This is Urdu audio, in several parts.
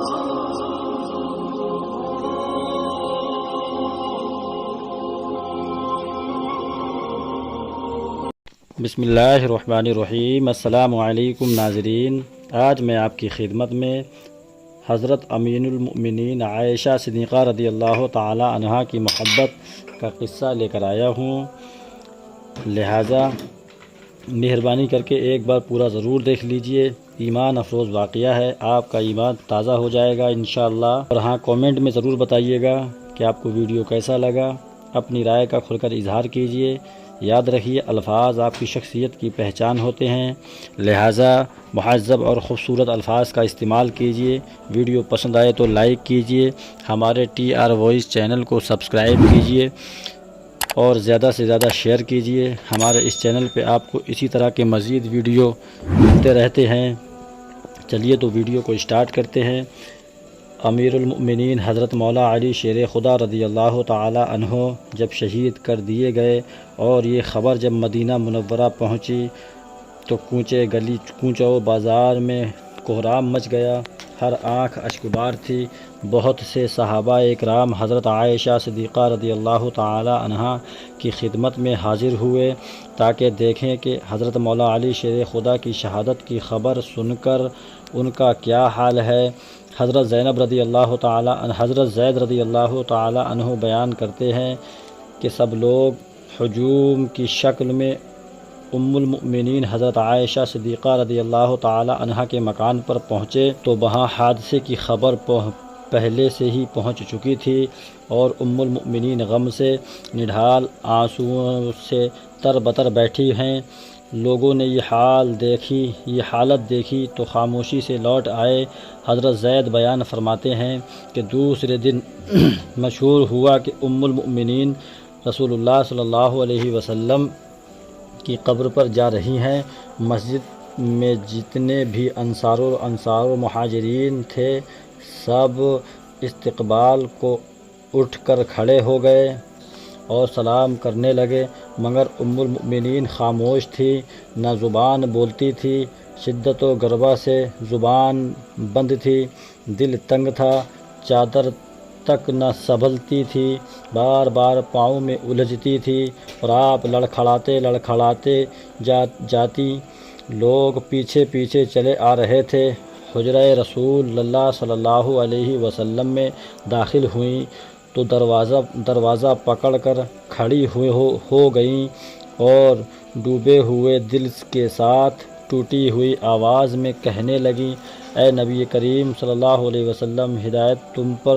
بسم اللہ الرحمن الرحیم۔ السلام علیکم ناظرین، آج میں آپ کی خدمت میں حضرت امین المؤمنین عائشہ صدیقہ رضی اللہ تعالی عنہا کی محبت کا قصہ لے کر آیا ہوں، لہٰذا مہربانی کر کے ایک بار پورا ضرور دیکھ لیجئے۔ ایمان افروز واقعہ ہے، آپ کا ایمان تازہ ہو جائے گا انشاءاللہ۔ اور ہاں، کومنٹ میں ضرور بتائیے گا کہ آپ کو ویڈیو کیسا لگا، اپنی رائے کا کھل کر اظہار کیجئے۔ یاد رکھیے، الفاظ آپ کی شخصیت کی پہچان ہوتے ہیں، لہٰذا مہذب اور خوبصورت الفاظ کا استعمال کیجئے۔ ویڈیو پسند آئے تو لائک کیجئے، ہمارے TR وائس چینل کو سبسکرائب کیجئے اور زیادہ سے زیادہ شیئر کیجئے۔ ہمارے اس چینل پہ آپ کو اسی طرح کے مزید ویڈیو ملتے رہتے ہیں۔ چلیے تو ویڈیو کو اسٹارٹ کرتے ہیں۔ امیر المؤمنین حضرت مولا علی شیر خدا رضی اللہ تعالی عنہ جب شہید کر دیے گئے اور یہ خبر جب مدینہ منورہ پہنچی تو کوچے و بازار میں کوہرام مچ گیا، ہر آنکھ اشکبار تھی۔ بہت سے صحابہ اکرام حضرت عائشہ صدیقہ رضی اللہ تعالی عنہا کی خدمت میں حاضر ہوئے تاکہ دیکھیں کہ حضرت مولا علی شیر خدا کی شہادت کی خبر سن کر ان کا کیا حال ہے۔ حضرت زید رضی اللہ تعالی عنہ بیان کرتے ہیں کہ سب لوگ ہجوم کی شکل میں ام المؤمنین حضرت عائشہ صدیقہ رضی اللہ تعالی عنہا کے مکان پر پہنچے تو وہاں حادثے کی خبر پہلے سے ہی پہنچ چکی تھی اور ام المؤمنین غم سے نڈھال آنسوؤں سے تربتر بیٹھی ہیں۔ لوگوں نے یہ حالت دیکھی تو خاموشی سے لوٹ آئے۔ حضرت زید بیان فرماتے ہیں کہ دوسرے دن مشہور ہوا کہ ام المؤمنین رسول اللہ صلی اللہ علیہ وسلم کی قبر پر جا رہی ہیں۔ مسجد میں جتنے بھی انصار و مہاجرین تھے سب استقبال کو اٹھ کر کھڑے ہو گئے اور سلام کرنے لگے، مگر ام المؤمنین خاموش تھی، نہ زبان بولتی تھی، شدت و غربہ سے زبان بند تھی، دل تنگ تھا، چادر تک نہ سنبھلتی تھی، بار بار پاؤں میں الجھتی تھی اور آپ لڑکھڑاتے جاتی۔ لوگ پیچھے پیچھے چلے آ رہے تھے۔ حجرہ رسول اللہ صلی اللہ علیہ وسلم میں داخل ہوئیں تو دروازہ پکڑ کر کھڑی ہو گئیں اور ڈوبے ہوئے دل کے ساتھ ٹوٹی ہوئی آواز میں کہنے لگیں، اے نبی کریم صلی اللہ علیہ وسلم، ہدایت تم پر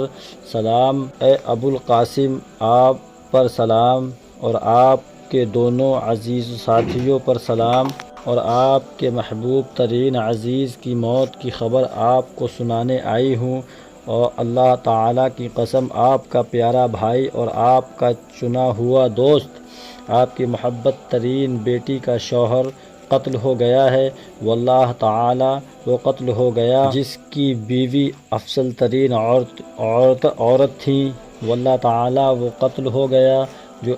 سلام، اے ابو القاسم آپ پر سلام، اور آپ کے دونوں عزیز ساتھیوں پر سلام، اور آپ کے محبوب ترین عزیز کی موت کی خبر آپ کو سنانے آئی ہوں، اور اللہ تعالیٰ کی قسم آپ کا پیارا بھائی اور آپ کا چنا ہوا دوست، آپ کی محبت ترین بیٹی کا شوہر قتل ہو گیا ہے۔ واللہ تعالیٰ وہ قتل ہو گیا جس کی بیوی افضل ترین عورت تھی، واللہ تعالیٰ وہ قتل ہو گیا جو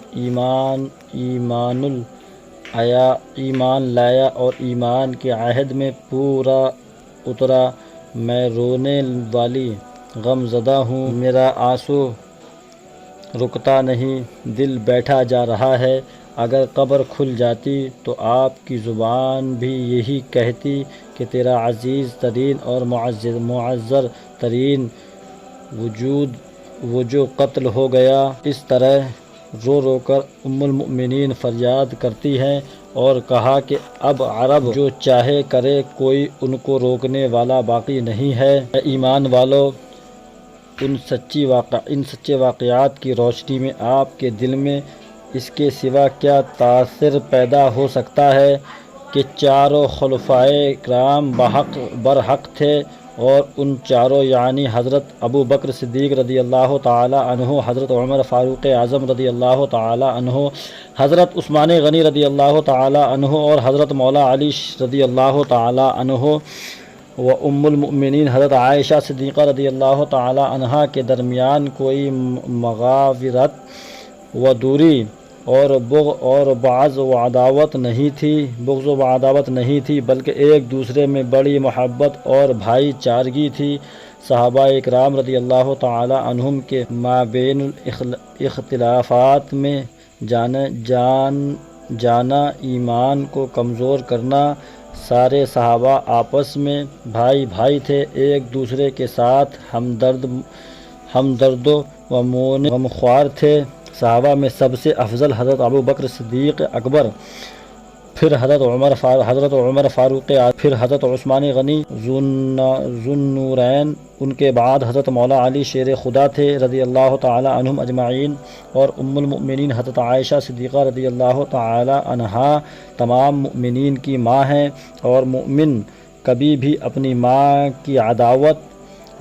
ایمان لایا اور ایمان کے عہد میں پورا اترا۔ میں رونے والی غم زدہ ہوں، میرا آنسو رکتا نہیں، دل بیٹھا جا رہا ہے۔ اگر قبر کھل جاتی تو آپ کی زبان بھی یہی کہتی کہ تیرا عزیز ترین اور معزز ترین وہ جو قتل ہو گیا۔ اس طرح رو رو کر ام المؤمنین فریاد کرتی ہیں اور کہا کہ اب عرب جو چاہے کرے، کوئی ان کو روکنے والا باقی نہیں ہے۔ اے ایمان والو، ان سچے واقعات کی روشنی میں آپ کے دل میں اس کے سوا کیا تاثر پیدا ہو سکتا ہے کہ چاروں خلفائے کرام برحق تھے، اور ان چاروں یعنی حضرت ابو بکر صدیق رضی اللہ تعالی عنہ، حضرت عمر فاروق اعظم رضی اللہ تعالی عنہ، حضرت عثمان غنی رضی اللہ تعالی عنہ اور حضرت مولا علی رضی اللہ تعالی عنہ و ام المؤمنین حضرت عائشہ صدیقہ رضی اللہ تعالی عنہا کے درمیان کوئی مغاورت و دوری اور بغض و عداوت نہیں تھی، بلکہ ایک دوسرے میں بڑی محبت اور بھائی چارگی تھی۔ صحابہ اکرام رضی اللہ تعالی عنہم کے مابین اختلافات میں جانا ایمان کو کمزور کرنا۔ سارے صحابہ آپس میں بھائی بھائی تھے، ایک دوسرے کے ساتھ ہمدرد و غمخوار تھے۔ صحابہ میں سب سے افضل حضرت ابو بکر صدیق اکبر، پھر حضرت عمر فاروق، پھر حضرت عثمان غنی ذوالنورین، ان کے بعد حضرت مولا علی شیر خدا تھے رضی اللہ تعالی عنہم اجمعین، اور ام المؤمنین حضرت عائشہ صدیقہ رضی اللہ تعالی عنہا تمام مؤمنین کی ماں ہیں، اور مومن کبھی بھی اپنی ماں کی عداوت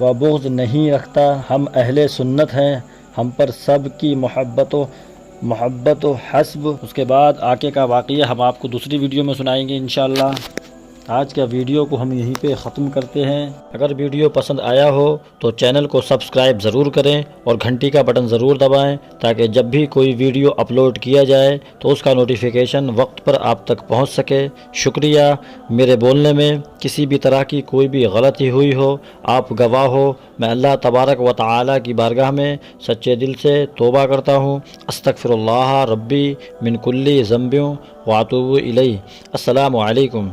و بغض نہیں رکھتا۔ ہم اہل سنت ہیں، ہم پر سب کی محبت و حسب۔ اس کے بعد آگے کا واقعہ ہم آپ کو دوسری ویڈیو میں سنائیں گے انشاءاللہ۔ آج کا ویڈیو کو ہم یہیں پہ ختم کرتے ہیں۔ اگر ویڈیو پسند آیا ہو تو چینل کو سبسکرائب ضرور کریں اور گھنٹی کا بٹن ضرور دبائیں، تاکہ جب بھی کوئی ویڈیو اپلوڈ کیا جائے تو اس کا نوٹیفیکیشن وقت پر آپ تک پہنچ سکے۔ شکریہ۔ میرے بولنے میں کسی بھی طرح کی کوئی بھی غلطی ہوئی ہو، آپ گواہ ہو، میں اللہ تبارک و تعالی کی بارگاہ میں سچے دل سے توبہ کرتا ہوں۔ استغفر اللہ ربی من کل ذنب واتوب الیہ۔ السلام علیکم۔